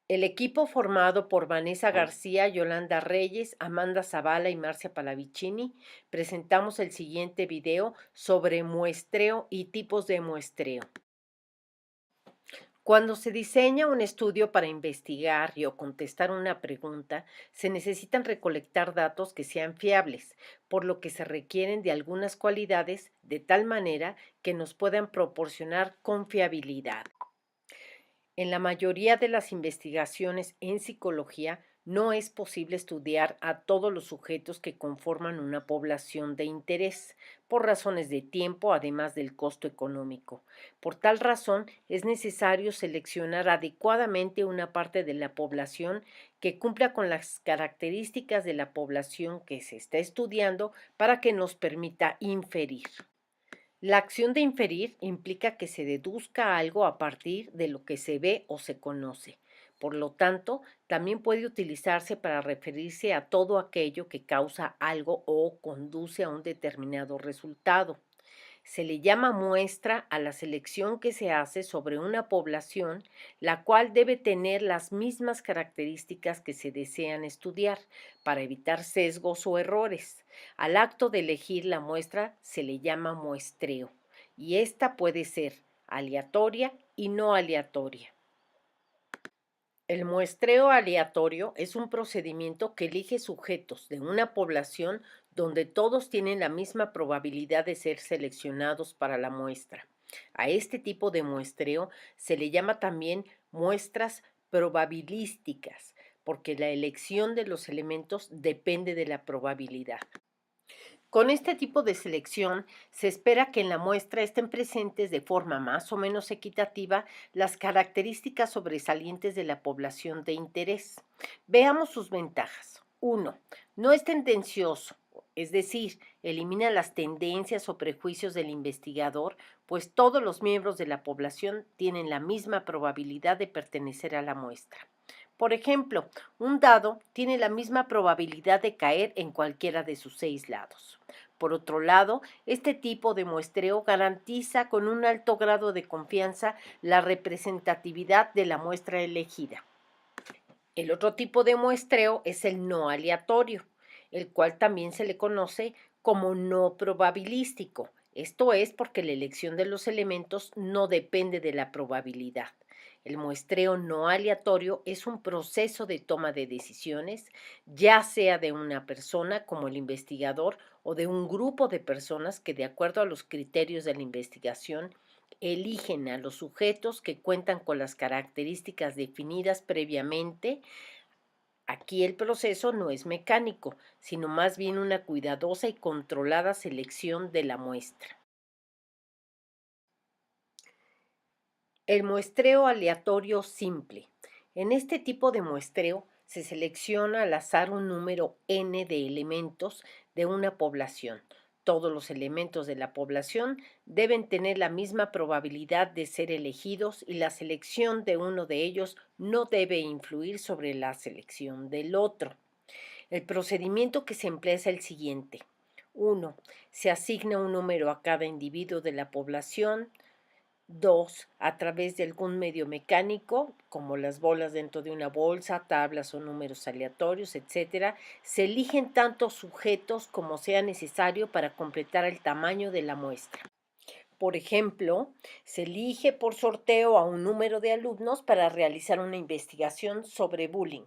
El equipo formado por Vanessa García, Yolanda Reyes, Amanda Zavala y Marcia Palavicini presentamos el siguiente video sobre muestreo y tipos de muestreo. Cuando se diseña un estudio para investigar y o contestar una pregunta, se necesitan recolectar datos que sean fiables, por lo que se requieren de algunas cualidades de tal manera que nos puedan proporcionar confiabilidad. En la mayoría de las investigaciones en psicología no es posible estudiar a todos los sujetos que conforman una población de interés, por razones de tiempo, además del costo económico. Por tal razón, es necesario seleccionar adecuadamente una parte de la población que cumpla con las características de la población que se está estudiando para que nos permita inferir. La acción de inferir implica que se deduzca algo a partir de lo que se ve o se conoce. Por lo tanto, también puede utilizarse para referirse a todo aquello que causa algo o conduce a un determinado resultado. Se le llama muestra a la selección que se hace sobre una población, la cual debe tener las mismas características que se desean estudiar, para evitar sesgos o errores. Al acto de elegir la muestra se le llama muestreo, y esta puede ser aleatoria y no aleatoria. El muestreo aleatorio es un procedimiento que elige sujetos de una población donde todos tienen la misma probabilidad de ser seleccionados para la muestra. A este tipo de muestreo se le llama también muestras probabilísticas, porque la elección de los elementos depende de la probabilidad. Con este tipo de selección, se espera que en la muestra estén presentes de forma más o menos equitativa las características sobresalientes de la población de interés. Veamos sus ventajas. 1. No es tendencioso, es decir, elimina las tendencias o prejuicios del investigador, pues todos los miembros de la población tienen la misma probabilidad de pertenecer a la muestra. Por ejemplo, un dado tiene la misma probabilidad de caer en cualquiera de sus 6 lados. Por otro lado, este tipo de muestreo garantiza con un alto grado de confianza la representatividad de la muestra elegida. El otro tipo de muestreo es el no aleatorio, el cual también se le conoce como no probabilístico. Esto es porque la elección de los elementos no depende de la probabilidad. El muestreo no aleatorio es un proceso de toma de decisiones, ya sea de una persona como el investigador o de un grupo de personas que, de acuerdo a los criterios de la investigación, eligen a los sujetos que cuentan con las características definidas previamente. Aquí el proceso no es mecánico, sino más bien una cuidadosa y controlada selección de la muestra. El muestreo aleatorio simple. En este tipo de muestreo se selecciona al azar un número n de elementos de una población. Todos los elementos de la población deben tener la misma probabilidad de ser elegidos y la selección de uno de ellos no debe influir sobre la selección del otro. El procedimiento que se emplea es el siguiente. 1. Se asigna un número a cada individuo de la población. 2. A través de algún medio mecánico, como las bolas dentro de una bolsa, tablas o números aleatorios, etcétera, se eligen tantos sujetos como sea necesario para completar el tamaño de la muestra. Por ejemplo, se elige por sorteo a un número de alumnos para realizar una investigación sobre bullying.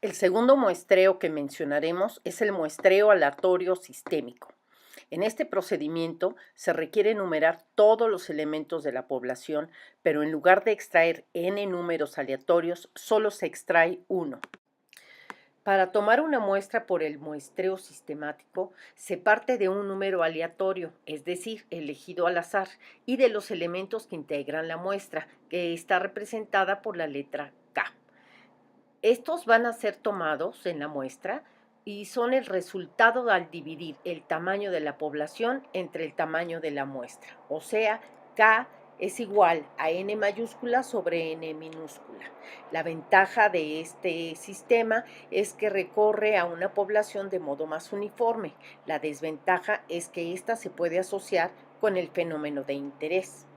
El segundo muestreo que mencionaremos es el muestreo aleatorio sistémico. En este procedimiento se requiere enumerar todos los elementos de la población, pero en lugar de extraer n números aleatorios, solo se extrae uno. Para tomar una muestra por el muestreo sistemático, se parte de un número aleatorio, es decir, elegido al azar, y de los elementos que integran la muestra, que está representada por la letra K. Estos van a ser tomados en la muestra y son el resultado al dividir el tamaño de la población entre el tamaño de la muestra. O sea, K es igual a N mayúscula sobre N minúscula. La ventaja de este sistema es que recorre a una población de modo más uniforme. La desventaja es que ésta se puede asociar con el fenómeno de interés.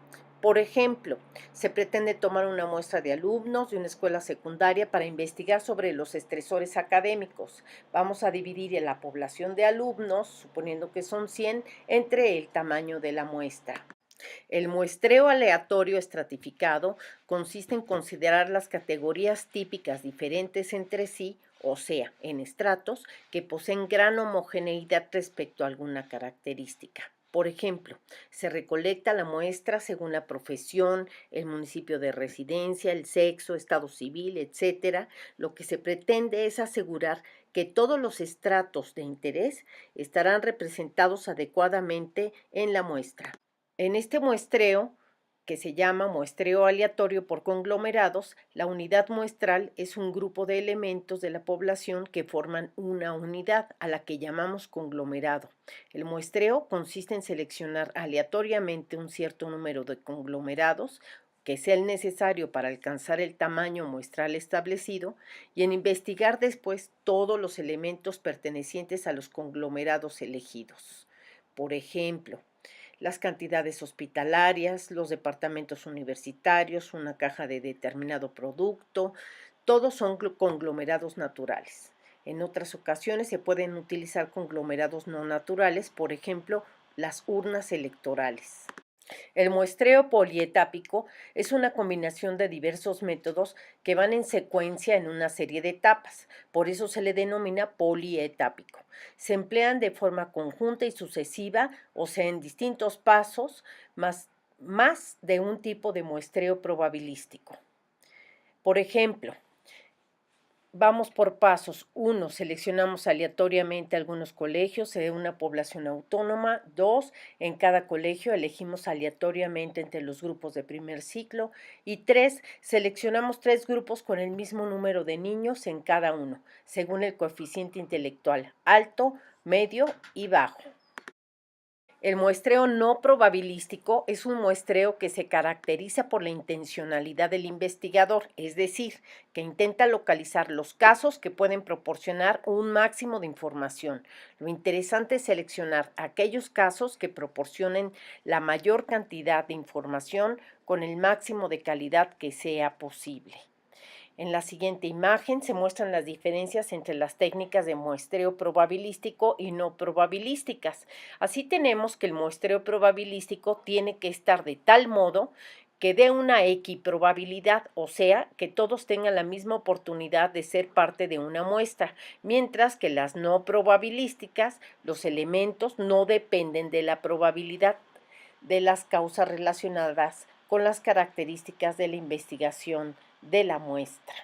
Por ejemplo, se pretende tomar una muestra de alumnos de una escuela secundaria para investigar sobre los estresores académicos. Vamos a dividir a la población de alumnos, suponiendo que son 100, entre el tamaño de la muestra. El muestreo aleatorio estratificado consiste en considerar las categorías típicas diferentes entre sí, o sea, en estratos, que poseen gran homogeneidad respecto a alguna característica. Por ejemplo, se recolecta la muestra según la profesión, el municipio de residencia, el sexo, estado civil, etcétera. Lo que se pretende es asegurar que todos los estratos de interés estarán representados adecuadamente en la muestra. En este muestreo, que se llama muestreo aleatorio por conglomerados, la unidad muestral es un grupo de elementos de la población que forman una unidad a la que llamamos conglomerado. El muestreo consiste en seleccionar aleatoriamente un cierto número de conglomerados que sea el necesario para alcanzar el tamaño muestral establecido y en investigar después todos los elementos pertenecientes a los conglomerados elegidos. Por ejemplo, las cantidades hospitalarias, los departamentos universitarios, una caja de determinado producto, todos son conglomerados naturales. En otras ocasiones se pueden utilizar conglomerados no naturales, por ejemplo, las urnas electorales. El muestreo polietápico es una combinación de diversos métodos que van en secuencia en una serie de etapas, por eso se le denomina polietápico. Se emplean de forma conjunta y sucesiva, o sea, en distintos pasos, más de un tipo de muestreo probabilístico. Por ejemplo, vamos por pasos. 1. Seleccionamos aleatoriamente algunos colegios de una población autónoma. 2. En cada colegio elegimos aleatoriamente entre los grupos de primer ciclo. Y 3. Seleccionamos 3 grupos con el mismo número de niños en cada uno, según el coeficiente intelectual, alto, medio y bajo. El muestreo no probabilístico es un muestreo que se caracteriza por la intencionalidad del investigador, es decir, que intenta localizar los casos que pueden proporcionar un máximo de información. Lo interesante es seleccionar aquellos casos que proporcionen la mayor cantidad de información con el máximo de calidad que sea posible. En la siguiente imagen se muestran las diferencias entre las técnicas de muestreo probabilístico y no probabilísticas. Así tenemos que el muestreo probabilístico tiene que estar de tal modo que dé una equiprobabilidad, o sea, que todos tengan la misma oportunidad de ser parte de una muestra, mientras que las no probabilísticas, los elementos no dependen de la probabilidad de las causas relacionadas con las características de la investigación de la muestra.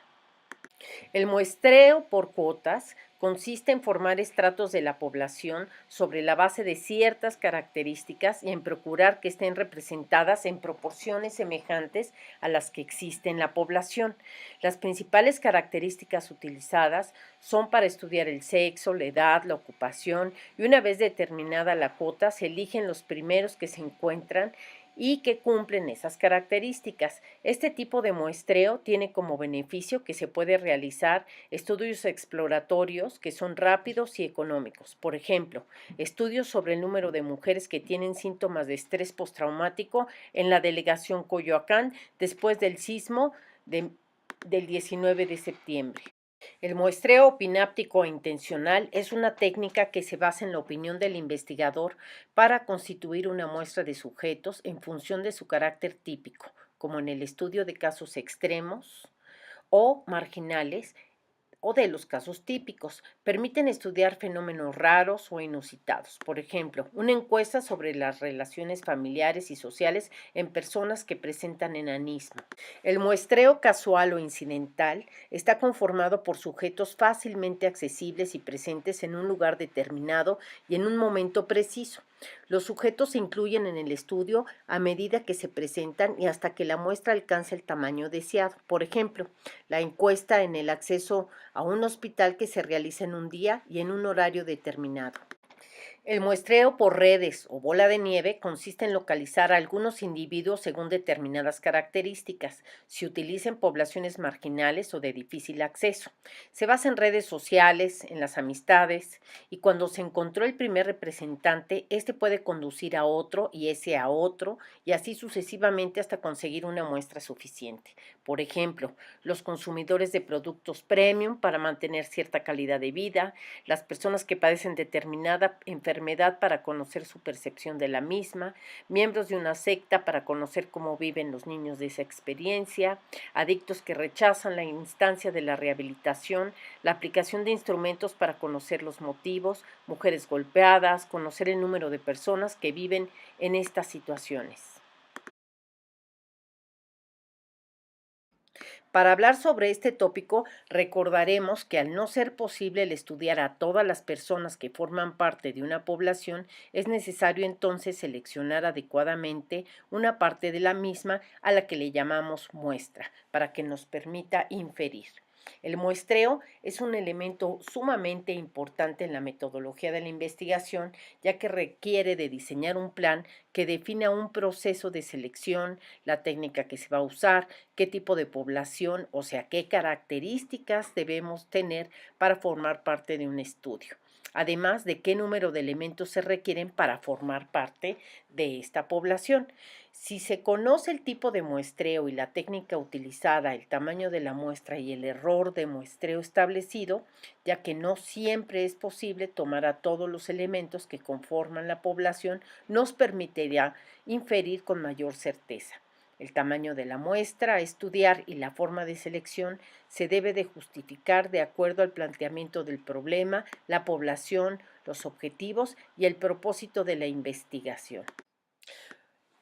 El muestreo por cuotas consiste en formar estratos de la población sobre la base de ciertas características y en procurar que estén representadas en proporciones semejantes a las que existe en la población. Las principales características utilizadas son para estudiar el sexo, la edad, la ocupación, y una vez determinada la cuota se eligen los primeros que se encuentran y que cumplen esas características. Este tipo de muestreo tiene como beneficio que se puede realizar estudios exploratorios que son rápidos y económicos. Por ejemplo, estudios sobre el número de mujeres que tienen síntomas de estrés postraumático en la delegación Coyoacán después del sismo del 19 de septiembre. El muestreo opináptico e intencional es una técnica que se basa en la opinión del investigador para constituir una muestra de sujetos en función de su carácter típico, como en el estudio de casos extremos o marginales o de los casos típicos. Permiten estudiar fenómenos raros o inusitados. Por ejemplo, una encuesta sobre las relaciones familiares y sociales en personas que presentan enanismo. El muestreo casual o incidental está conformado por sujetos fácilmente accesibles y presentes en un lugar determinado y en un momento preciso. Los sujetos se incluyen en el estudio a medida que se presentan y hasta que la muestra alcanza el tamaño deseado. Por ejemplo, la encuesta en el acceso a un hospital que se realiza en un día y en un horario determinado. El muestreo por redes o bola de nieve consiste en localizar a algunos individuos según determinadas características. Se utiliza en poblaciones marginales o de difícil acceso. Se basa en redes sociales, en las amistades, y cuando se encontró el primer representante, este puede conducir a otro y ese a otro, y así sucesivamente hasta conseguir una muestra suficiente. Por ejemplo, los consumidores de productos premium para mantener cierta calidad de vida, las personas que padecen determinada enfermedad para conocer su percepción de la misma, miembros de una secta para conocer cómo viven los niños de esa experiencia, adictos que rechazan la instancia de la rehabilitación, la aplicación de instrumentos para conocer los motivos, mujeres golpeadas, conocer el número de personas que viven en estas situaciones. Para hablar sobre este tópico, recordaremos que al no ser posible el estudiar a todas las personas que forman parte de una población, es necesario entonces seleccionar adecuadamente una parte de la misma a la que le llamamos muestra, para que nos permita inferir. El muestreo es un elemento sumamente importante en la metodología de la investigación, ya que requiere de diseñar un plan que defina un proceso de selección, la técnica que se va a usar, qué tipo de población, o sea, qué características debemos tener para formar parte de un estudio. Además de qué número de elementos se requieren para formar parte de esta población. Si se conoce el tipo de muestreo y la técnica utilizada, el tamaño de la muestra y el error de muestreo establecido, ya que no siempre es posible tomar a todos los elementos que conforman la población, nos permitirá inferir con mayor certeza. El tamaño de la muestra a estudiar y la forma de selección se debe de justificar de acuerdo al planteamiento del problema, la población, los objetivos y el propósito de la investigación.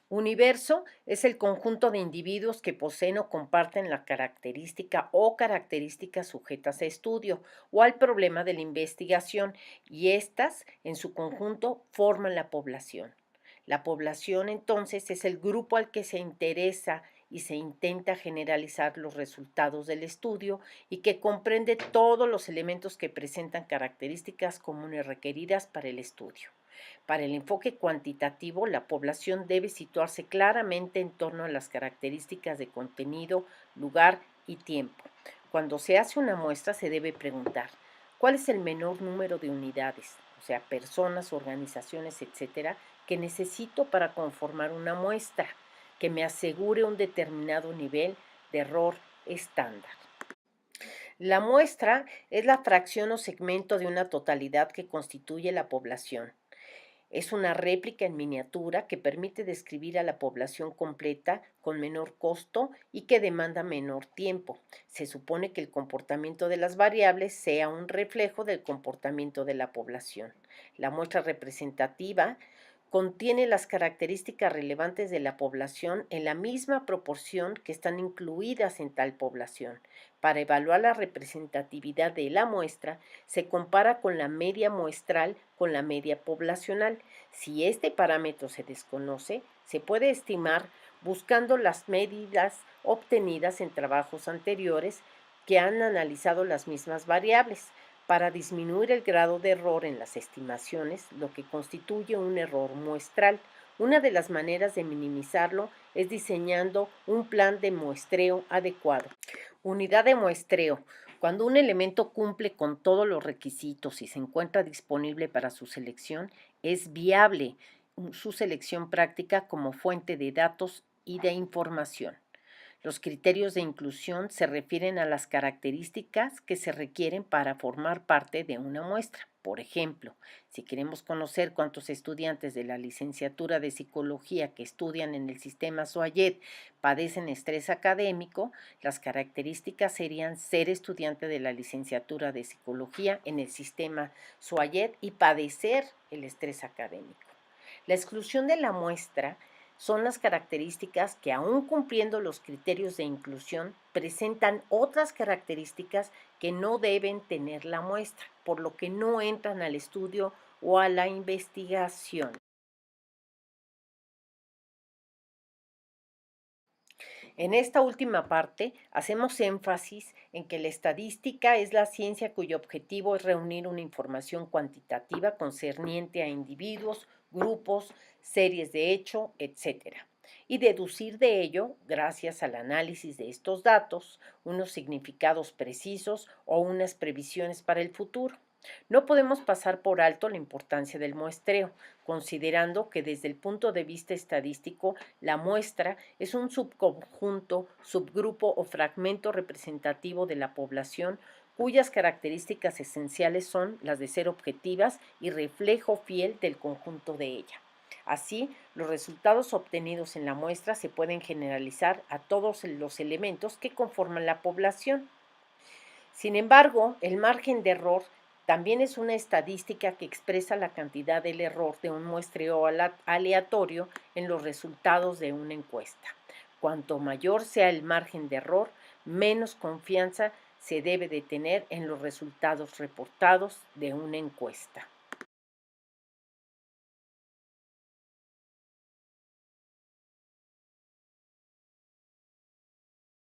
Universo es el conjunto de individuos que poseen o comparten la característica o características sujetas a estudio o al problema de la investigación, y éstas, en su conjunto, forman la población. La población, entonces, es el grupo al que se interesa y se intenta generalizar los resultados del estudio y que comprende todos los elementos que presentan características comunes requeridas para el estudio. Para el enfoque cuantitativo, la población debe situarse claramente en torno a las características de contenido, lugar y tiempo. Cuando se hace una muestra se debe preguntar, ¿cuál es el menor número de unidades, o sea, personas, organizaciones, etcétera, que necesito para conformar una muestra que me asegure un determinado nivel de error estándar? La muestra es la fracción o segmento de una totalidad que constituye la población. Es una réplica en miniatura que permite describir a la población completa con menor costo y que demanda menor tiempo. Se supone que el comportamiento de las variables sea un reflejo del comportamiento de la población. La muestra representativa contiene las características relevantes de la población en la misma proporción que están incluidas en tal población. Para evaluar la representatividad de la muestra, se compara con la media muestral con la media poblacional. Si este parámetro se desconoce, se puede estimar buscando las medidas obtenidas en trabajos anteriores que han analizado las mismas variables para disminuir el grado de error en las estimaciones, lo que constituye un error muestral. Una de las maneras de minimizarlo es diseñando un plan de muestreo adecuado. Unidad de muestreo. Cuando un elemento cumple con todos los requisitos y se encuentra disponible para su selección, es viable su selección práctica como fuente de datos y de información. Los criterios de inclusión se refieren a las características que se requieren para formar parte de una muestra. Por ejemplo, si queremos conocer cuántos estudiantes de la licenciatura de psicología que estudian en el sistema SOAYET padecen estrés académico, las características serían ser estudiante de la licenciatura de psicología en el sistema SOAYET y padecer el estrés académico. La exclusión de la muestra son las características que, aun cumpliendo los criterios de inclusión, presentan otras características que no deben tener la muestra, por lo que no entran al estudio o a la investigación. En esta última parte, hacemos énfasis en que la estadística es la ciencia cuyo objetivo es reunir una información cuantitativa concerniente a individuos, grupos, series de hecho, etcétera, y deducir de ello, gracias al análisis de estos datos, unos significados precisos o unas previsiones para el futuro. No podemos pasar por alto la importancia del muestreo, considerando que desde el punto de vista estadístico, la muestra es un subconjunto, subgrupo o fragmento representativo de la población cuyas características esenciales son las de ser objetivas y reflejo fiel del conjunto de ella. Así, los resultados obtenidos en la muestra se pueden generalizar a todos los elementos que conforman la población. Sin embargo, el margen de error también es una estadística que expresa la cantidad del error de un muestreo aleatorio en los resultados de una encuesta. Cuanto mayor sea el margen de error, menos confianza se debe de tener en los resultados reportados de una encuesta.